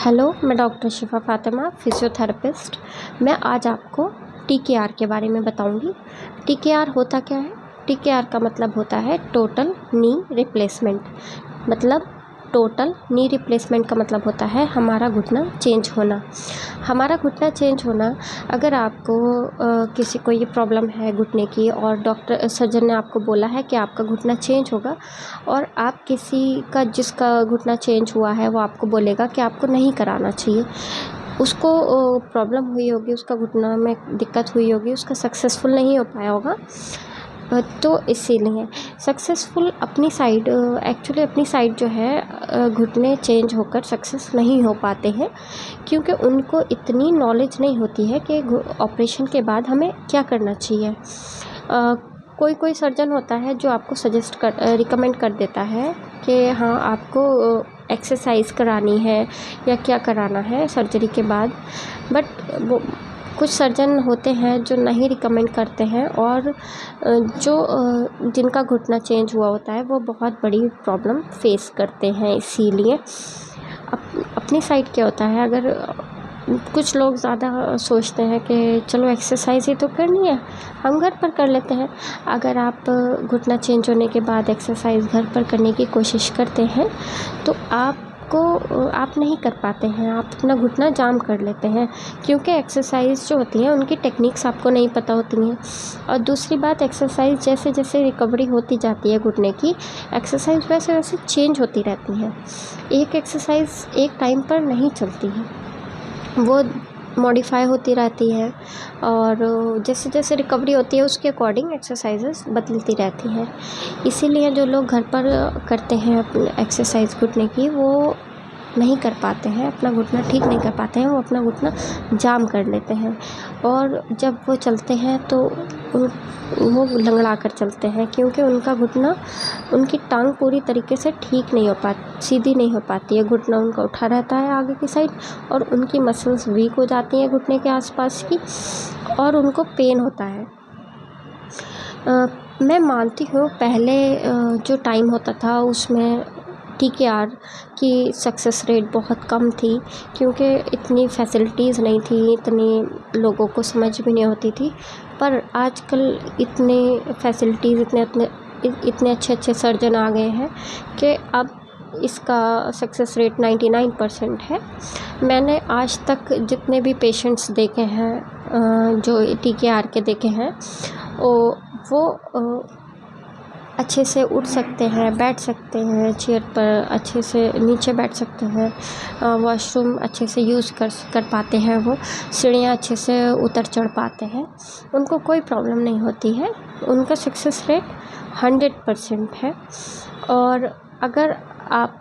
Hello, मैं doctor शिफा Fatima, physiotherapist. मैं आज आपको टीकेआर के बारे में बताऊंगी। टीकेआर होता क्या है? टीकेआर का मतलब होता है टोटल नी रिप्लेसमेंट। मतलब टोटल नी रिप्लेसमेंट का मतलब होता है हमारा घुटना चेंज होना। हमारा घुटना चेंज होना, अगर आपको किसी को ये प्रॉब्लम है घुटने की और डॉक्टर सर्जन ने आपको बोला है कि आपका घुटना चेंज होगा, और आप किसी का जिसका घुटना चेंज हुआ है वो आपको बोलेगा कि आपको नहीं कराना चाहिए, उसको प्रॉब्लम हुई होगी, उसका घुटना में दिक्कत हुई होगी, उसका सक्सेसफुल नहीं हो पाया होगा। तो इसीलिए सक्सेसफुल अपनी साइड एक्चुअली अपनी साइड जो है घुटने चेंज होकर सक्सेस नहीं हो पाते हैं, क्योंकि उनको इतनी नॉलेज नहीं होती है कि ऑपरेशन के बाद हमें क्या करना चाहिए। कोई कोई सर्जन होता है जो आपको रिकमेंड कर देता है कि हाँ आपको एक्सरसाइज करानी है या क्या कराना है सर्जरी के बाद, बट वो कुछ सर्जन होते हैं जो नहीं रिकमेंड करते हैं, और जिनका घुटना चेंज हुआ होता है वो बहुत बड़ी प्रॉब्लम फेस करते हैं। इसीलिए अपनी साइड क्या होता है, अगर कुछ लोग ज़्यादा सोचते हैं कि चलो एक्सरसाइज ही तो करनी है, हम घर पर कर लेते हैं। अगर आप घुटना चेंज होने के बाद एक्सरसाइज घर पर करने की कोशिश करते हैं तो आप नहीं कर पाते हैं, आप अपना घुटना जाम कर लेते हैं, क्योंकि एक्सरसाइज जो होती हैं उनकी टेक्निक्स आपको नहीं पता होती हैं। और दूसरी बात, एक्सरसाइज जैसे जैसे रिकवरी होती जाती है घुटने की, एक्सरसाइज वैसे वैसे चेंज होती रहती है। एक एक्सरसाइज एक टाइम पर नहीं चलती है, वो मॉडिफाई होती रहती है, और जैसे जैसे रिकवरी होती है उसके अकॉर्डिंग एक्सरसाइजेस बदलती रहती हैं। इसीलिए जो लोग घर पर करते हैं अपने एक्सरसाइज घुटने की, वो नहीं कर पाते हैं, अपना घुटना ठीक नहीं कर पाते हैं, वो अपना घुटना जाम कर लेते हैं, और जब वो चलते हैं तो वो लंगड़ा कर चलते हैं, क्योंकि उनका घुटना, उनकी टांग पूरी तरीके से ठीक नहीं हो पाती, सीधी नहीं हो पाती है। घुटना उनका उठा रहता है आगे की साइड, और उनकी मसल्स वीक हो जाती हैं घुटने के आसपास की, और उनको पेन होता है। मैं मानती हूँ पहले जो टाइम होता था उसमें टीकेआर की सक्सेस रेट बहुत कम थी, क्योंकि इतनी फैसिलिटीज़ नहीं थी, इतनी लोगों को समझ भी नहीं होती थी। पर आजकल इतने फैसिलिटीज़, इतने अच्छे अच्छे सर्जन आ गए हैं कि अब इसका सक्सेस रेट 99% है। मैंने आज तक जितने भी पेशेंट्स देखे हैं जो टीकेआर के देखे हैं, वो अच्छे से उठ सकते हैं, बैठ सकते हैं चेयर पर, अच्छे से नीचे बैठ सकते हैं, वॉशरूम अच्छे से यूज़ कर पाते हैं, वो सीढ़ियाँ अच्छे से उतर चढ़ पाते हैं, उनको कोई प्रॉब्लम नहीं होती है। उनका सक्सेस रेट 100% है। और अगर आप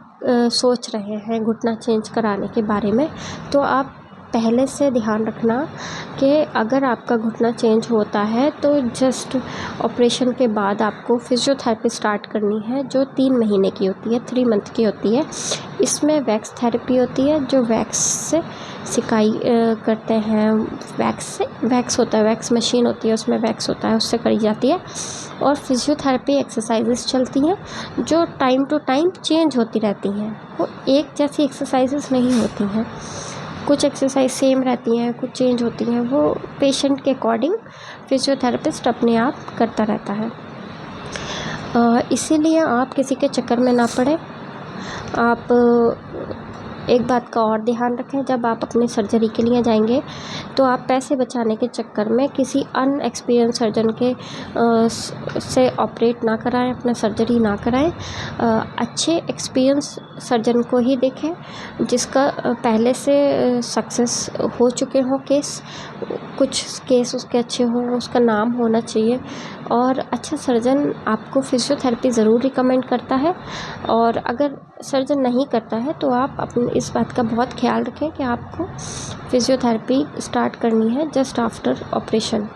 सोच रहे हैं घुटना चेंज कराने के बारे में, तो आप पहले से ध्यान रखना कि अगर आपका घुटना चेंज होता है तो जस्ट ऑपरेशन के बाद आपको फिज़ियोथेरेपी स्टार्ट करनी है, जो 3 महीने की होती है, 3 मंथ की होती है। इसमें वैक्स थेरेपी होती है, जो वैक्स से सिकाई करते हैं, वैक्स होता है, वैक्स मशीन होती है, उसमें वैक्स होता है, उससे करी जाती है। और फिज़ियोथेरेपी एक्सरसाइजेस चलती हैं जो टाइम टू टाइम चेंज होती रहती हैं, वो एक जैसी एक्सरसाइजेस नहीं होती हैं, कुछ एक्सरसाइज सेम रहती हैं, कुछ चेंज होती हैं, वो पेशेंट के अकॉर्डिंग फिज़ियोथेरेपिस्ट अपने आप करता रहता है। इसीलिए आप किसी के चक्कर में ना पड़े। आप एक बात का और ध्यान रखें, जब आप अपने सर्जरी के लिए जाएंगे तो आप पैसे बचाने के चक्कर में किसी अनएक्सपीरियंस सर्जन के से ऑपरेट ना कराएं, अपना सर्जरी ना कराएं। अच्छे एक्सपीरियंस सर्जन को ही देखें, जिसका पहले से सक्सेस हो चुके हों केस, कुछ केस उसके अच्छे हों, उसका नाम होना चाहिए। और अच्छा सर्जन आपको फिज़ियोथेरेपी ज़रूर रिकमेंड करता है, और अगर सर्जन नहीं करता है तो आप अपने इस बात का बहुत ख्याल रखें कि आपको फिज़ियोथेरेपी स्टार्ट करनी है just after operation.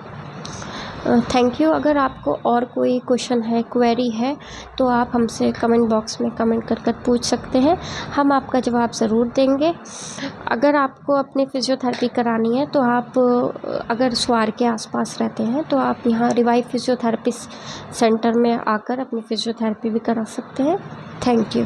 Thank you. अगर आपको और कोई क्वेश्चन है, क्वेरी है, तो आप हमसे कमेंट बॉक्स में कमेंट कर पूछ सकते हैं, हम आपका जवाब ज़रूर देंगे। अगर आपको अपनी फ़िज़ियोथेरेपी करानी है तो आप अगर स्वार के आसपास रहते हैं तो आप यहाँ रिवाइव फिज़ियोथेरेपी सेंटर में आकर अपनी फ़िज़ियोथेरेपी भी करा सकते हैं। Thank you.